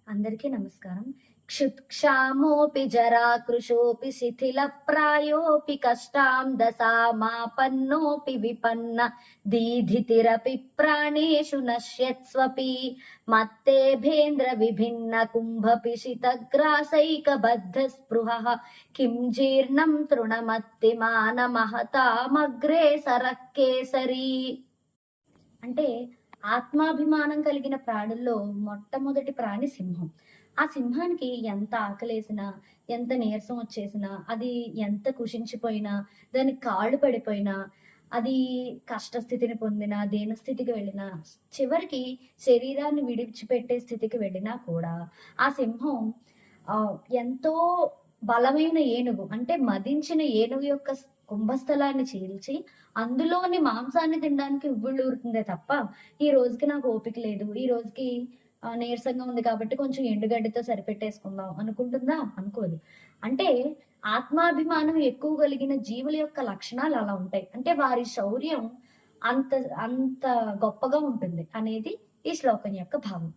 అందరికీ నమస్కారం. క్షుత్క్షామోऽपि జరాకృశోऽपि శిథిలప్రాయోऽपि కష్టాం దశామాపన్నోऽपि విపన్న దీధితిరపి ప్రాణేషు నశ్యత్స్వపి మత్తేభేంద్ర విభిన్న కుంభపిశితగ్రాసైకబద్ధ స్పృహః కిం జీర్ణం తృణమత్తిమానమహతామగ్రే సరః కేసరీ. అంటే ఆత్మాభిమానం కలిగిన ప్రాణుల్లో మొట్టమొదటి ప్రాణి సింహం. ఆ సింహానికి ఎంత ఆకలేసినా, ఎంత నీరసం వచ్చేసినా, అది ఎంత కుషించిపోయినా, దానికి కాళ్ళు పడిపోయినా, అది కష్టస్థితిని పొందినా, దీనస్థితికి వెళ్ళినా, చివరికి శరీరాన్ని విడిచిపెట్టే స్థితికి వెళ్ళినా కూడా ఆ సింహం ఎంతో బలమైన ఏనుగు అంటే మదించిన ఏనుగు యొక్క కుంభస్థలాన్ని చీల్చి అందులోని మాంసాన్ని తినడానికి ఉవ్విళ్ళూరుతుందే తప్ప, ఈ రోజుకి నాకు ఓపిక లేదు, ఈ రోజుకి నీరసంగా ఉంది కాబట్టి కొంచెం ఎండుగడ్డితో సరిపెట్టేసుకుందాం అనుకుంటుందా? అనుకోదు. అంటే ఆత్మాభిమానం ఎక్కువ కలిగిన జీవుల యొక్క లక్షణాలు అలా ఉంటాయి. అంటే వారి శౌర్యం అంత అంత గొప్పగా ఉంటుంది అనేది ఈ శ్లోకం యొక్క భావం.